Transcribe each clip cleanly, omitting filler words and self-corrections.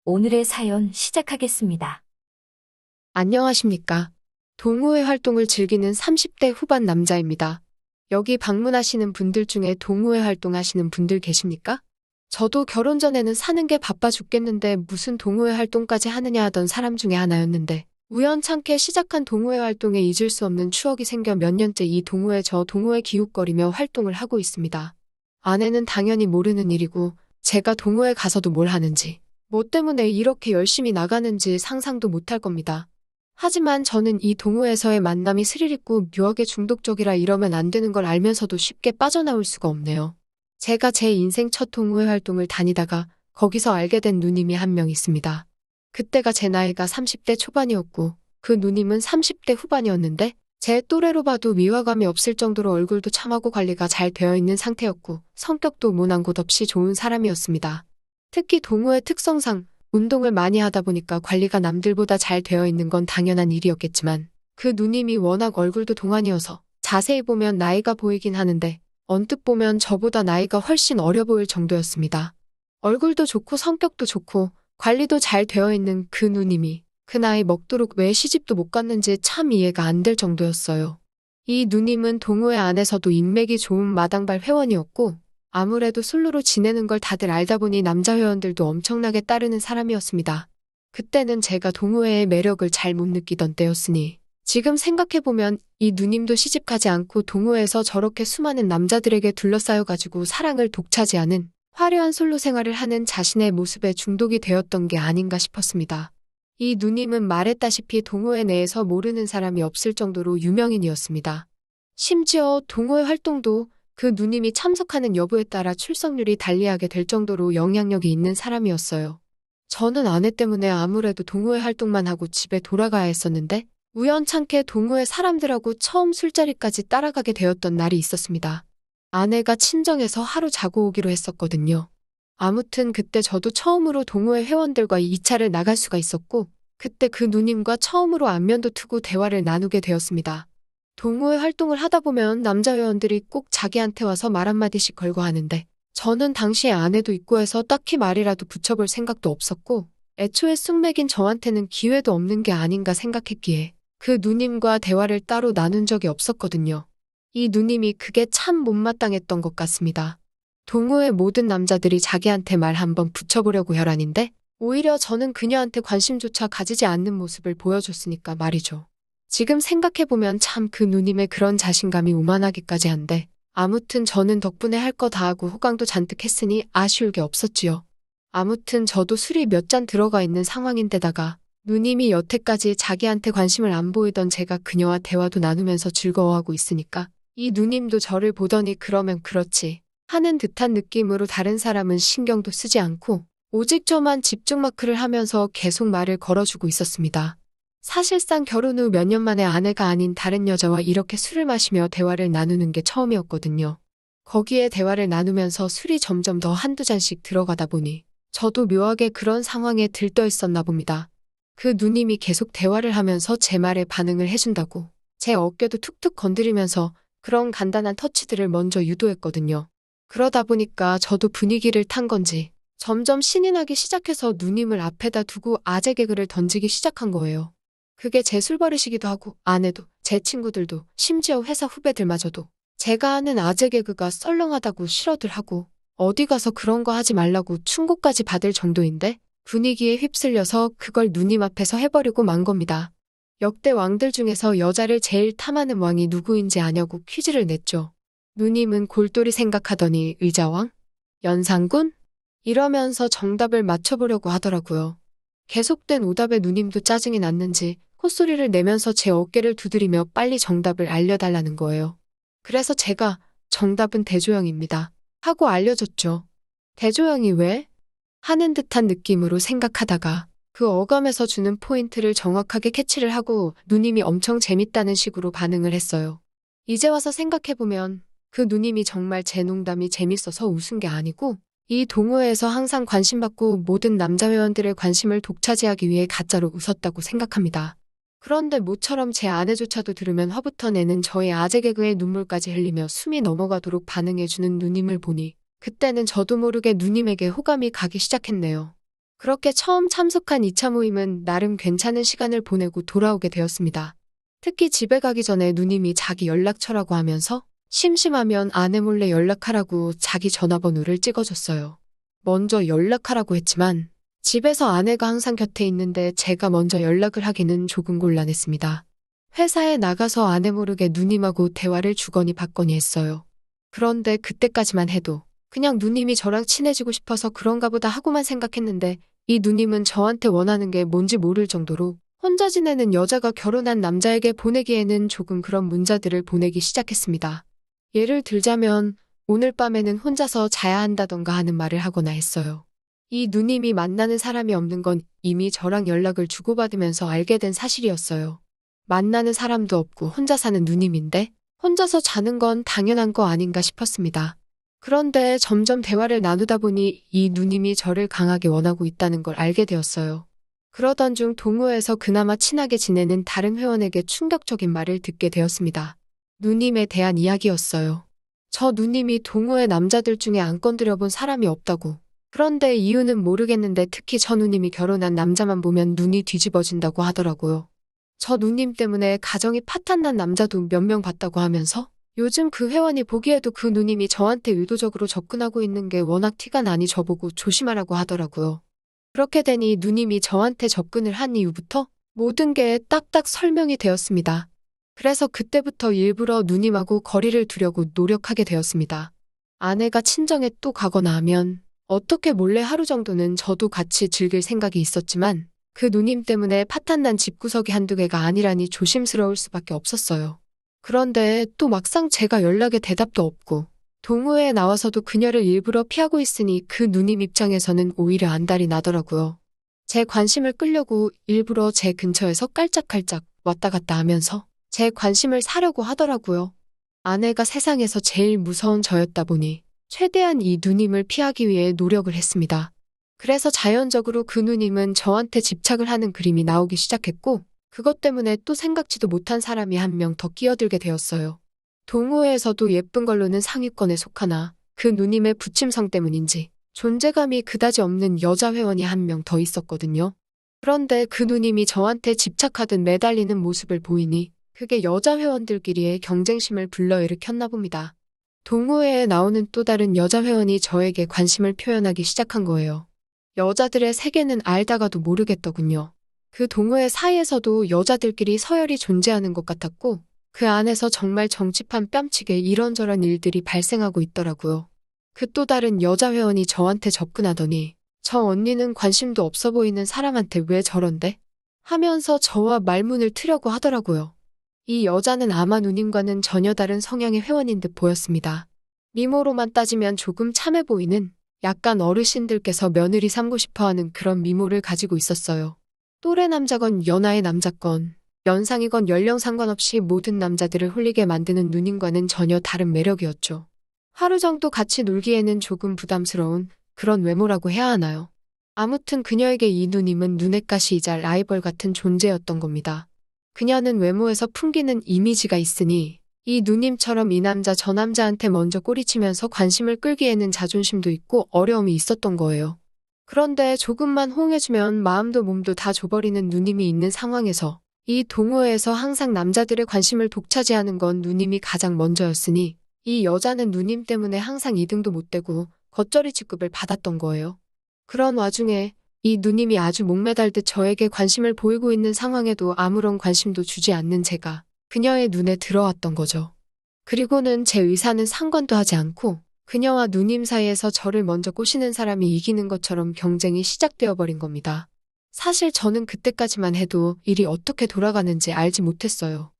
오늘의 사연 시작하겠습니다. 안녕하십니까. 동호회 활동을 즐기는 30대 후반 남자입니다. 여기 방문하시는 분들 중에 동호회 활동하시는 분들 계십니까? 저도 결혼 전에는 사는 게 바빠 죽겠는데 무슨 동호회 활동까지 하느냐 하던 사람 중에 하나였는데 우연찮게 시작한 동호회 활동에 잊을 수 없는 추억이 생겨 몇 년째 이 동호회 저 동호회 기웃거리며 활동을 하고 있습니다. 아내는 당연히 모르는 일이고 제가 동호회 가서도 뭘 하는지 뭐 때문에 이렇게 열심히 나가는지 상상도 못할 겁니다. 하지만 저는 이 동호회에서의 만남이 스릴 있고 묘하게 중독적이라 이러면 안 되는 걸 알면서도 쉽게 빠져나올 수가 없네요. 제가 제 인생 첫 동호회 활동을 다니다가 거기서 알게 된 누님이 한 명 있습니다. 그때가 제 나이가 30대 초반이었고 그 누님은 30대 후반이었는데 제 또래로 봐도 위화감이 없을 정도로 얼굴도 참하고 관리가 잘 되어 있는 상태였고 성격도 모난 곳 없이 좋은 사람이었습니다. 특히 동호회 특성상 운동을 많이 하다 보니까 관리가 남들보다 잘 되어 있는 건 당연한 일이었겠지만 그 누님이 워낙 얼굴도 동안이어서 자세히 보면 나이가 보이긴 하는데 언뜻 보면 저보다 나이가 훨씬 어려 보일 정도였습니다. 얼굴도 좋고 성격도 좋고 관리도 잘 되어 있는 그 누님이 그 나이 먹도록 왜 시집도 못 갔는지 참 이해가 안 될 정도였어요. 이 누님은 동호회 안에서도 인맥이 좋은 마당발 회원이었고 아무래도 솔로로 지내는 걸 다들 알다 보니 남자 회원들도 엄청나게 따르는 사람이었습니다. 그때는 제가 동호회의 매력을 잘 못 느끼던 때였으니 지금 생각해보면 이 누님도 시집가지 않고 동호회에서 저렇게 수많은 남자들에게 둘러싸여가지고 사랑을 독차지하는 화려한 솔로 생활을 하는 자신의 모습에 중독이 되었던 게 아닌가 싶었습니다. 이 누님은 말했다시피 동호회 내에서 모르는 사람이 없을 정도로 유명인이었습니다. 심지어 동호회 활동도 그 누님이 참석하는 여부에 따라 출석률이 달리하게 될 정도로 영향력이 있는 사람이었어요. 저는 아내 때문에 아무래도 동호회 활동만 하고 집에 돌아가야 했었는데 우연찮게 동호회 사람들하고 처음 술자리까지 따라가게 되었던 날이 있었습니다. 아내가 친정에서 하루 자고 오기로 했었거든요. 아무튼 그때 저도 처음으로 동호회 회원들과 2차를 나갈 수가 있었고 그때 그 누님과 처음으로 안면도 트고 대화를 나누게 되었습니다. 동호회 활동을 하다 보면 남자 회원들이 꼭 자기한테 와서 말 한마디씩 걸고 하는데 저는 당시에 아내도 있고 해서 딱히 말이라도 붙여볼 생각도 없었고 애초에 숙맥인 저한테는 기회도 없는 게 아닌가 생각했기에 그 누님과 대화를 따로 나눈 적이 없었거든요. 이 누님이 그게 참 못마땅했던 것 같습니다. 동호회 모든 남자들이 자기한테 말 한번 붙여보려고 혈안인데 오히려 저는 그녀한테 관심조차 가지지 않는 모습을 보여줬으니까 말이죠. 지금 생각해보면 참 그 누님의 그런 자신감이 오만하기까지 한데 아무튼 저는 덕분에 할 거 다 하고 호강도 잔뜩 했으니 아쉬울 게 없었지요. 아무튼 저도 술이 몇 잔 들어가 있는 상황인데다가 누님이 여태까지 자기한테 관심을 안 보이던 제가 그녀와 대화도 나누면서 즐거워하고 있으니까 이 누님도 저를 보더니 그러면 그렇지 하는 듯한 느낌으로 다른 사람은 신경도 쓰지 않고 오직 저만 집중 마크를 하면서 계속 말을 걸어주고 있었습니다. 사실상 결혼 후 몇 년 만에 아내가 아닌 다른 여자와 이렇게 술을 마시며 대화를 나누는 게 처음이었거든요. 거기에 대화를 나누면서 술이 점점 더 한두 잔씩 들어가다 보니 저도 묘하게 그런 상황에 들떠 있었나 봅니다. 그 누님이 계속 대화를 하면서 제 말에 반응을 해준다고 제 어깨도 툭툭 건드리면서 그런 간단한 터치들을 먼저 유도했거든요. 그러다 보니까 저도 분위기를 탄 건지 점점 신이 나기 시작해서 누님을 앞에다 두고 아재 개그를 던지기 시작한 거예요. 그게 제 술버릇이기도 하고 아내도 제 친구들도 심지어 회사 후배들마저도 제가 하는 아재 개그가 썰렁하다고 싫어들 하고 어디 가서 그런 거 하지 말라고 충고까지 받을 정도인데 분위기에 휩쓸려서 그걸 누님 앞에서 해버리고 만 겁니다. 역대 왕들 중에서 여자를 제일 탐하는 왕이 누구인지 아냐고 퀴즈를 냈죠. 누님은 골똘히 생각하더니 의자왕? 연산군? 이러면서 정답을 맞춰보려고 하더라고요. 계속된 오답에 누님도 짜증이 났는지 콧소리를 내면서 제 어깨를 두드리며 빨리 정답을 알려달라는 거예요. 그래서 제가 정답은 대조영입니다. 하고 알려줬죠. 대조영이 왜? 하는 듯한 느낌으로 생각하다가 그 어감에서 주는 포인트를 정확하게 캐치를 하고 누님이 엄청 재밌다는 식으로 반응을 했어요. 이제 와서 생각해보면 그 누님이 정말 제 농담이 재밌어서 웃은 게 아니고 이 동호회에서 항상 관심받고 모든 남자 회원들의 관심을 독차지하기 위해 가짜로 웃었다고 생각합니다. 그런데 모처럼 제 아내조차도 들으면 화부터 내는 저의 아재 개그에 눈물까지 흘리며 숨이 넘어가도록 반응해주는 누님을 보니 그때는 저도 모르게 누님에게 호감이 가기 시작했네요. 그렇게 처음 참석한 2차 모임은 나름 괜찮은 시간을 보내고 돌아오게 되었습니다. 특히 집에 가기 전에 누님이 자기 연락처라고 하면서 심심하면 아내 몰래 연락하라고 자기 전화번호를 찍어줬어요. 먼저 연락하라고 했지만 집에서 아내가 항상 곁에 있는데 제가 먼저 연락을 하기는 조금 곤란했습니다. 회사에 나가서 아내 모르게 누님하고 대화를 주거니 받거니 했어요. 그런데 그때까지만 해도 그냥 누님이 저랑 친해지고 싶어서 그런가 보다 하고만 생각했는데 이 누님은 저한테 원하는 게 뭔지 모를 정도로 혼자 지내는 여자가 결혼한 남자에게 보내기에는 조금 그런 문자들을 보내기 시작했습니다. 예를 들자면 오늘 밤에는 혼자서 자야 한다던가 하는 말을 하거나 했어요. 이 누님이 만나는 사람이 없는 건 이미 저랑 연락을 주고받으면서 알게 된 사실이었어요. 만나는 사람도 없고 혼자 사는 누님인데 혼자서 자는 건 당연한 거 아닌가 싶었습니다. 그런데 점점 대화를 나누다 보니 이 누님이 저를 강하게 원하고 있다는 걸 알게 되었어요. 그러던 중 동호회에서 그나마 친하게 지내는 다른 회원에게 충격적인 말을 듣게 되었습니다. 누님에 대한 이야기였어요. 저 누님이 동호회 남자들 중에 안 건드려본 사람이 없다고. 그런데 이유는 모르겠는데 특히 저 누님이 결혼한 남자만 보면 눈이 뒤집어진다고 하더라고요. 저 누님 때문에 가정이 파탄난 남자도 몇 명 봤다고 하면서 요즘 그 회원이 보기에도 그 누님이 저한테 의도적으로 접근하고 있는 게 워낙 티가 나니 저보고 조심하라고 하더라고요. 그렇게 되니 누님이 저한테 접근을 한 이후부터 모든 게 딱딱 설명이 되었습니다. 그래서 그때부터 일부러 누님하고 거리를 두려고 노력하게 되었습니다. 아내가 친정에 또 가거나 하면 어떻게 몰래 하루 정도는 저도 같이 즐길 생각이 있었지만 그 누님 때문에 파탄난 집구석이 한두 개가 아니라니 조심스러울 수밖에 없었어요. 그런데 또 막상 제가 연락에 대답도 없고 동호회에 나와서도 그녀를 일부러 피하고 있으니 그 누님 입장에서는 오히려 안달이 나더라고요. 제 관심을 끌려고 일부러 제 근처에서 깔짝깔짝 왔다 갔다 하면서 제 관심을 사려고 하더라고요. 아내가 세상에서 제일 무서운 저였다 보니 최대한 이 누님을 피하기 위해 노력을 했습니다. 그래서 자연적으로 그 누님은 저한테 집착을 하는 그림이 나오기 시작했고 그것 때문에 또 생각지도 못한 사람이 한 명 더 끼어들게 되었어요. 동호회에서도 예쁜 걸로는 상위권에 속하나 그 누님의 부침성 때문인지 존재감이 그다지 없는 여자 회원이 한 명 더 있었거든요. 그런데 그 누님이 저한테 집착하듯 매달리는 모습을 보이니 그게 여자 회원들끼리의 경쟁심을 불러일으켰나 봅니다. 동호회에 나오는 또 다른 여자 회원이 저에게 관심을 표현하기 시작한 거예요. 여자들의 세계는 알다가도 모르겠더군요. 그 동호회 사이에서도 여자들끼리 서열이 존재하는 것 같았고 그 안에서 정말 정치판 뺨치게 이런저런 일들이 발생하고 있더라고요. 그 또 다른 여자 회원이 저한테 접근하더니 저 언니는 관심도 없어 보이는 사람한테 왜 저런데? 하면서 저와 말문을 트려고 하더라고요. 이 여자는 아마 누님과는 전혀 다른 성향의 회원인 듯 보였습니다. 미모로만 따지면 조금 참해 보이는 약간 어르신들께서 며느리 삼고 싶어하는 그런 미모를 가지고 있었어요. 또래 남자건 연하의 남자건 연상이건 연령 상관없이 모든 남자들을 홀리게 만드는 누님과는 전혀 다른 매력이었죠. 하루 정도 같이 놀기에는 조금 부담스러운 그런 외모라고 해야 하나요? 아무튼 그녀에게 이 누님은 눈엣가시이자 라이벌 같은 존재였던 겁니다. 그녀는 외모에서 풍기는 이미지가 있으니 이 누님처럼 이 남자 저 남자한테 먼저 꼬리치면서 관심을 끌기에는 자존심도 있고 어려움이 있었던 거예요. 그런데 조금만 호응해주면 마음도 몸도 다 줘버리는 누님이 있는 상황에서 이 동호회에서 항상 남자들의 관심을 독차지하는 건 누님이 가장 먼저였으니 이 여자는 누님 때문에 항상 2등도 못 되고 겉절이 취급을 받았던 거예요. 그런 와중에 이 누님이 아주 목매달듯 저에게 관심을 보이고 있는 상황에도 아무런 관심도 주지 않는 제가 그녀의 눈에 들어왔던 거죠. 그리고는 제 의사는 상관도 하지 않고 그녀와 누님 사이에서 저를 먼저 꼬시는 사람이 이기는 것처럼 경쟁이 시작되어 버린 겁니다. 사실 저는 그때까지만 해도 일이 어떻게 돌아가는지 알지 못했어요.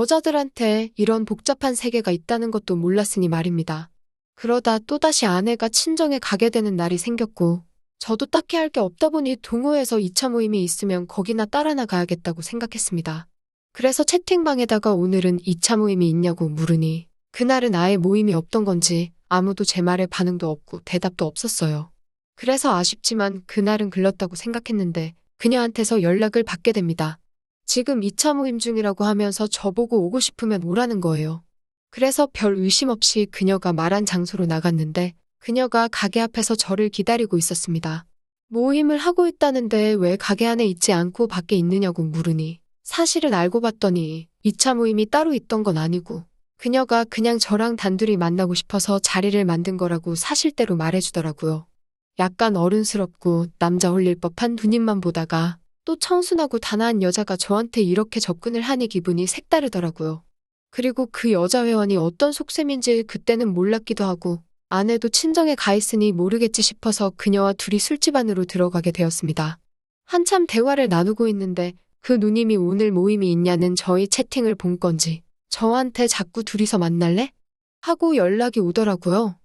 여자들한테 이런 복잡한 세계가 있다는 것도 몰랐으니 말입니다. 그러다 또다시 아내가 친정에 가게 되는 날이 생겼고 저도 딱히 할 게 없다 보니 동호회에서 2차 모임이 있으면 거기나 따라 나가야겠다고 생각했습니다. 그래서 채팅방에다가 오늘은 2차 모임이 있냐고 물으니 그날은 아예 모임이 없던 건지 아무도 제 말에 반응도 없고 대답도 없었어요. 그래서 아쉽지만 그날은 글렀다고 생각했는데 그녀한테서 연락을 받게 됩니다. 지금 2차 모임 중이라고 하면서 저보고 오고 싶으면 오라는 거예요. 그래서 별 의심 없이 그녀가 말한 장소로 나갔는데 그녀가 가게 앞에서 저를 기다리고 있었습니다. 모임을 하고 있다는데 왜 가게 안에 있지 않고 밖에 있느냐고 물으니 사실은 알고 봤더니 2차 모임이 따로 있던 건 아니고 그녀가 그냥 저랑 단둘이 만나고 싶어서 자리를 만든 거라고 사실대로 말해주더라고요. 약간 어른스럽고 남자 홀릴 법한 누님만 보다가 또 청순하고 단아한 여자가 저한테 이렇게 접근을 하니 기분이 색다르더라고요. 그리고 그 여자 회원이 어떤 속셈인지 그때는 몰랐기도 하고 아내도 친정에 가 있으니 모르겠지 싶어서 그녀와 둘이 술집 안으로 들어가게 되었습니다. 한참 대화를 나누고 있는데 그 누님이 오늘 모임이 있냐는 저희 채팅을 본 건지 저한테 자꾸 둘이서 만날래? 하고 연락이 오더라고요.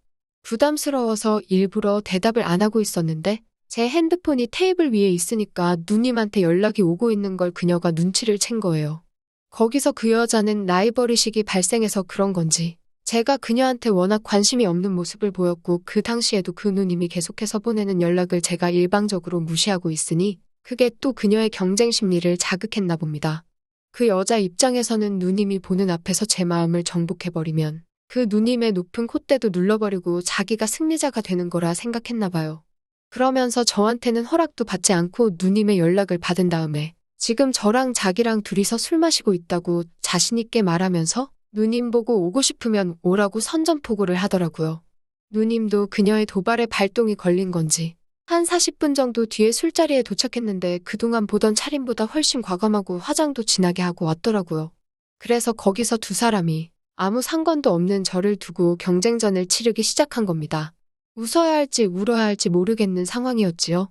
부담스러워서 일부러 대답을 안 하고 있었는데 제 핸드폰이 테이블 위에 있으니까 누님한테 연락이 오고 있는 걸 그녀가 눈치를 챈 거예요. 거기서 그 여자는 라이벌의식이 발생해서 그런 건지 제가 그녀한테 워낙 관심이 없는 모습을 보였고 그 당시에도 그 누님이 계속해서 보내는 연락을 제가 일방적으로 무시하고 있으니 그게 또 그녀의 경쟁 심리를 자극했나 봅니다. 그 여자 입장에서는 누님이 보는 앞에서 제 마음을 정복해버리면 그 누님의 높은 콧대도 눌러버리고 자기가 승리자가 되는 거라 생각했나 봐요. 그러면서 저한테는 허락도 받지 않고 누님의 연락을 받은 다음에 지금 저랑 자기랑 둘이서 술 마시고 있다고 자신있게 말하면서 누님 보고 오고 싶으면 오라고 선전포고를 하더라고요. 누님도 그녀의 도발에 발동이 걸린 건지 한 40분 정도 뒤에 술자리에 도착했는데 그동안 보던 차림보다 훨씬 과감하고 화장도 진하게 하고 왔더라고요. 그래서 거기서 두 사람이 아무 상관도 없는 저를 두고 경쟁전을 치르기 시작한 겁니다. 웃어야 할지 울어야 할지 모르겠는 상황이었지요.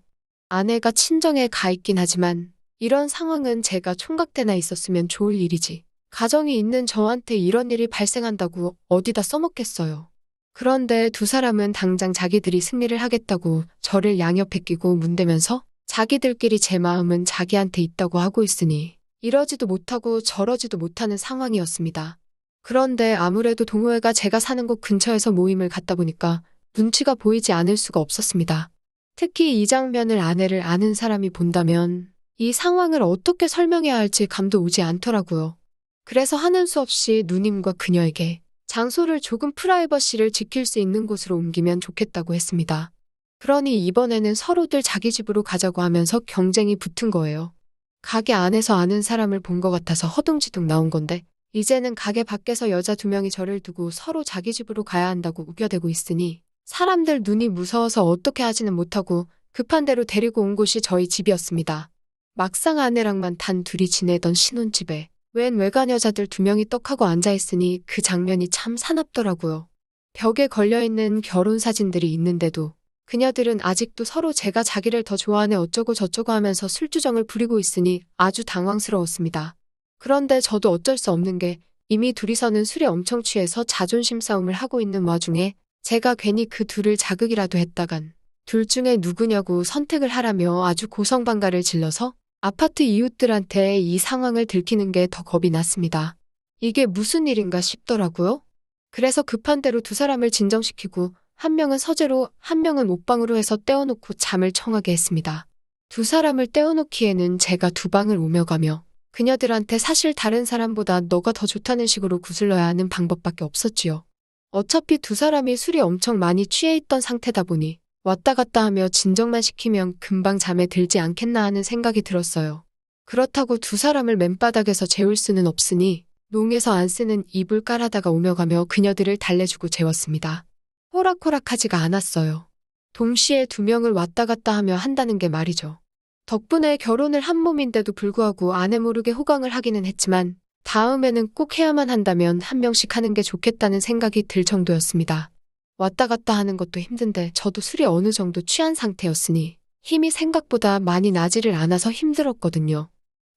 아내가 친정에 가 있긴 하지만 이런 상황은 제가 총각대나 있었으면 좋을 일이지. 가정이 있는 저한테 이런 일이 발생한다고 어디다 써먹겠어요. 그런데 두 사람은 당장 자기들이 승리를 하겠다고 저를 양옆에 끼고 문대면서 자기들끼리 제 마음은 자기한테 있다고 하고 있으니 이러지도 못하고 저러지도 못하는 상황이었습니다. 그런데 아무래도 동호회가 제가 사는 곳 근처에서 모임을 갖다 보니까 눈치가 보이지 않을 수가 없었습니다. 특히 이 장면을 아내를 아는 사람이 본다면 이 상황을 어떻게 설명해야 할지 감도 오지 않더라고요. 그래서 하는 수 없이 누님과 그녀에게 장소를 조금 프라이버시를 지킬 수 있는 곳으로 옮기면 좋겠다고 했습니다. 그러니 이번에는 서로들 자기 집으로 가자고 하면서 경쟁이 붙은 거예요. 가게 안에서 아는 사람을 본 것 같아서 허둥지둥 나온 건데 이제는 가게 밖에서 여자 두 명이 저를 두고 서로 자기 집으로 가야 한다고 우겨대고 있으니 사람들 눈이 무서워서 어떻게 하지는 못하고 급한 대로 데리고 온 곳이 저희 집이었습니다. 막상 아내랑만 단 둘이 지내던 신혼집에 웬 외간 여자들 두 명이 떡하고 앉아있으니 그 장면이 참 사납더라고요. 벽에 걸려있는 결혼 사진들이 있는데도 그녀들은 아직도 서로 제가 자기를 더 좋아하네 어쩌고 저쩌고 하면서 술주정을 부리고 있으니 아주 당황스러웠습니다. 그런데 저도 어쩔 수 없는 게 이미 둘이서는 술에 엄청 취해서 자존심 싸움을 하고 있는 와중에 제가 괜히 그 둘을 자극이라도 했다간 둘 중에 누구냐고 선택을 하라며 아주 고성방가를 질러서 아파트 이웃들한테 이 상황을 들키는 게 더 겁이 났습니다. 이게 무슨 일인가 싶더라고요. 그래서 급한 대로 두 사람을 진정시키고 한 명은 서재로 한 명은 옷방으로 해서 떼어놓고 잠을 청하게 했습니다. 두 사람을 떼어놓기에는 제가 두 방을 오며 가며 그녀들한테 사실 다른 사람보다 너가 더 좋다는 식으로 구슬러야 하는 방법밖에 없었지요. 어차피 두 사람이 술이 엄청 많이 취해 있던 상태다 보니 왔다 갔다 하며 진정만 시키면 금방 잠에 들지 않겠나 하는 생각이 들었어요. 그렇다고 두 사람을 맨바닥에서 재울 수는 없으니 농에서 안 쓰는 이불 깔아다가 오며 가며 그녀들을 달래주고 재웠습니다. 호락호락하지가 않았어요. 동시에 두 명을 왔다 갔다 하며 한다는 게 말이죠. 덕분에 결혼을 한 몸인데도 불구하고 아내 모르게 호강을 하기는 했지만 다음에는 꼭 해야만 한다면 한 명씩 하는 게 좋겠다는 생각이 들 정도였습니다. 왔다 갔다 하는 것도 힘든데 저도 술이 어느 정도 취한 상태였으니 힘이 생각보다 많이 나지를 않아서 힘들었거든요.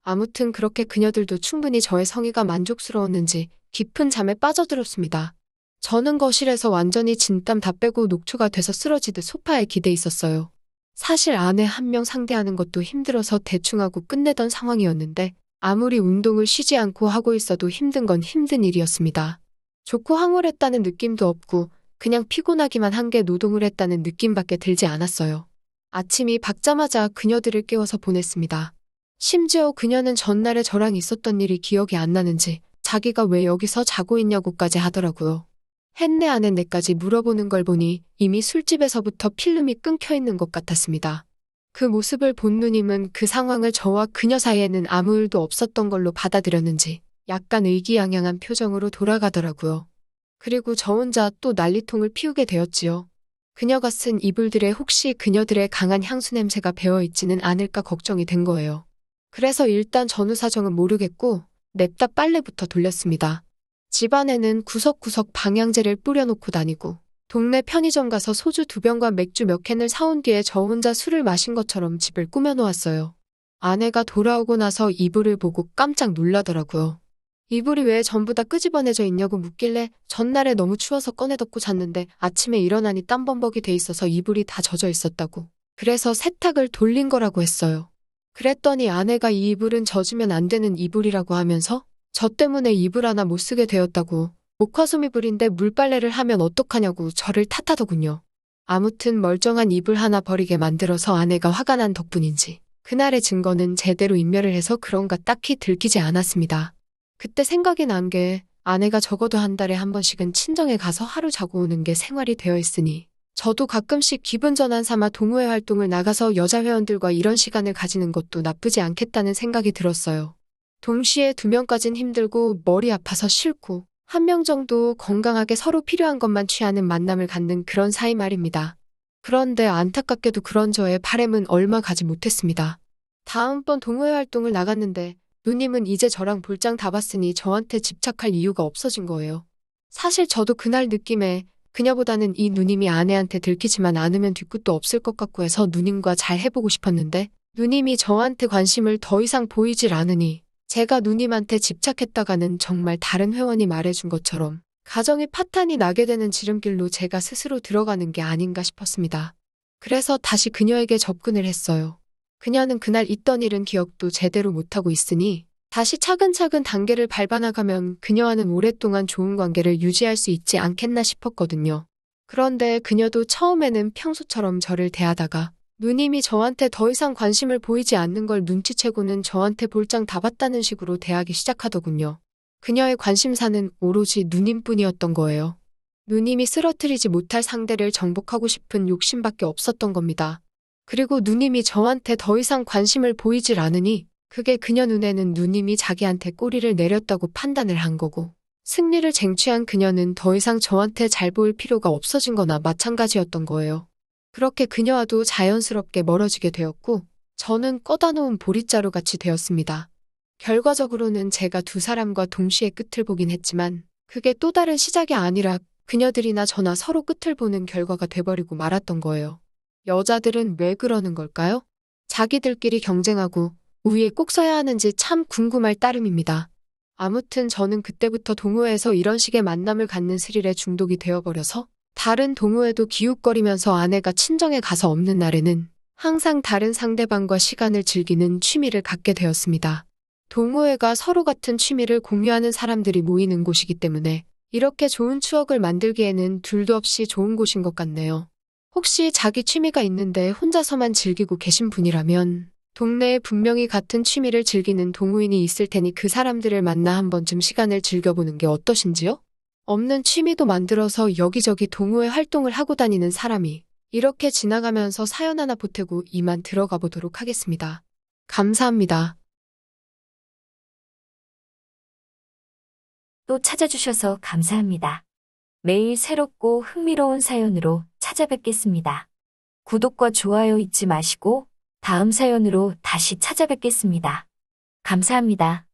아무튼 그렇게 그녀들도 충분히 저의 성의가 만족스러웠는지 깊은 잠에 빠져들었습니다. 저는 거실에서 완전히 진땀 다 빼고 녹초가 돼서 쓰러지듯 소파에 기대 있었어요. 사실 아내 한 명 상대하는 것도 힘들어서 대충 하고 끝내던 상황이었는데 아무리 운동을 쉬지 않고 하고 있어도 힘든 건 힘든 일이었습니다. 좋고 황홀했다는 느낌도 없고 그냥 피곤하기만 한 게 노동을 했다는 느낌밖에 들지 않았어요. 아침이 밝자마자 그녀들을 깨워서 보냈습니다. 심지어 그녀는 전날에 저랑 있었던 일이 기억이 안 나는지 자기가 왜 여기서 자고 있냐고까지 하더라고요. 했네 안 했네까지 물어보는 걸 보니 이미 술집에서부터 필름이 끊겨 있는 것 같았습니다. 그 모습을 본 누님은 그 상황을 저와 그녀 사이에는 아무 일도 없었던 걸로 받아들였는지 약간 의기양양한 표정으로 돌아가더라고요. 그리고 저 혼자 또 난리통을 피우게 되었지요. 그녀가 쓴 이불들에 혹시 그녀들의 강한 향수 냄새가 배어있지는 않을까 걱정이 된 거예요. 그래서 일단 전후 사정은 모르겠고 냅다 빨래부터 돌렸습니다. 집안에는 구석구석 방향제를 뿌려놓고 다니고 동네 편의점 가서 소주 2병과 맥주 몇 캔을 사온 뒤에 저 혼자 술을 마신 것처럼 집을 꾸며놓았어요. 아내가 돌아오고 나서 이불을 보고 깜짝 놀라더라고요. 이불이 왜 전부 다 끄집어내져 있냐고 묻길래 전날에 너무 추워서 꺼내 덮고 잤는데 아침에 일어나니 땀범벅이 돼 있어서 이불이 다 젖어 있었다고. 그래서 세탁을 돌린 거라고 했어요. 그랬더니 아내가 이 이불은 젖으면 안 되는 이불이라고 하면서 저 때문에 이불 하나 못 쓰게 되었다고, 목화솜 이불인데 물빨래를 하면 어떡하냐고 저를 탓하더군요. 아무튼 멀쩡한 이불 하나 버리게 만들어서 아내가 화가 난 덕분인지 그날의 증거는 제대로 인멸을 해서 그런가 딱히 들키지 않았습니다. 그때 생각이 난 게 아내가 적어도 한 달에 한 번씩은 친정에 가서 하루 자고 오는 게 생활이 되어 있으니 저도 가끔씩 기분 전환 삼아 동호회 활동을 나가서 여자 회원들과 이런 시간을 가지는 것도 나쁘지 않겠다는 생각이 들었어요. 동시에 2명까진 힘들고 머리 아파서 싫고 1명 정도 건강하게 서로 필요한 것만 취하는 만남을 갖는 그런 사이 말입니다. 그런데 안타깝게도 그런 저의 바램은 얼마 가지 못했습니다. 다음번 동호회 활동을 나갔는데 누님은 이제 저랑 볼장 다 봤으니 저한테 집착할 이유가 없어진 거예요. 사실 저도 그날 느낌에 그녀보다는 이 누님이 아내한테 들키지만 않으면 뒤끝도 없을 것 같고 해서 누님과 잘 해보고 싶었는데 누님이 저한테 관심을 더 이상 보이질 않으니 제가 누님한테 집착했다가는 정말 다른 회원이 말해준 것처럼 가정의 파탄이 나게 되는 지름길로 제가 스스로 들어가는 게 아닌가 싶었습니다. 그래서 다시 그녀에게 접근을 했어요. 그녀는 그날 있던 일은 기억도 제대로 못하고 있으니 다시 차근차근 단계를 밟아나가면 그녀와는 오랫동안 좋은 관계를 유지할 수 있지 않겠나 싶었거든요. 그런데 그녀도 처음에는 평소처럼 저를 대하다가 누님이 저한테 더 이상 관심을 보이지 않는 걸 눈치채고는 저한테 볼장 다 봤다는 식으로 대하기 시작하더군요. 그녀의 관심사는 오로지 누님뿐이었던 거예요. 누님이 쓰러뜨리지 못할 상대를 정복하고 싶은 욕심밖에 없었던 겁니다. 그리고 누님이 저한테 더 이상 관심을 보이질 않으니 그게 그녀 눈에는 누님이 자기한테 꼬리를 내렸다고 판단을 한 거고 승리를 쟁취한 그녀는 더 이상 저한테 잘 보일 필요가 없어진 거나 마찬가지였던 거예요. 그렇게 그녀와도 자연스럽게 멀어지게 되었고 저는 꺼다 놓은 보릿자루 같이 되었습니다. 결과적으로는 제가 2사람과 동시에 끝을 보긴 했지만 그게 또 다른 시작이 아니라 그녀들이나 저나 서로 끝을 보는 결과가 돼버리고 말았던 거예요. 여자들은 왜 그러는 걸까요? 자기들끼리 경쟁하고 우위에 꼭 서야 하는지 참 궁금할 따름입니다. 아무튼 저는 그때부터 동호회에서 이런 식의 만남을 갖는 스릴에 중독이 되어버려서 다른 동호회도 기웃거리면서 아내가 친정에 가서 없는 날에는 항상 다른 상대방과 시간을 즐기는 취미를 갖게 되었습니다. 동호회가 서로 같은 취미를 공유하는 사람들이 모이는 곳이기 때문에 이렇게 좋은 추억을 만들기에는 둘도 없이 좋은 곳인 것 같네요. 혹시 자기 취미가 있는데 혼자서만 즐기고 계신 분이라면 동네에 분명히 같은 취미를 즐기는 동호인이 있을 테니 그 사람들을 만나 한 번쯤 시간을 즐겨보는 게 어떠신지요? 없는 취미도 만들어서 여기저기 동호회 활동을 하고 다니는 사람이 이렇게 지나가면서 사연 하나 보태고 이만 들어가 보도록 하겠습니다. 감사합니다. 또 찾아주셔서 감사합니다. 매일 새롭고 흥미로운 사연으로 찾아뵙겠습니다. 구독과 좋아요 잊지 마시고 다음 사연으로 다시 찾아뵙겠습니다. 감사합니다.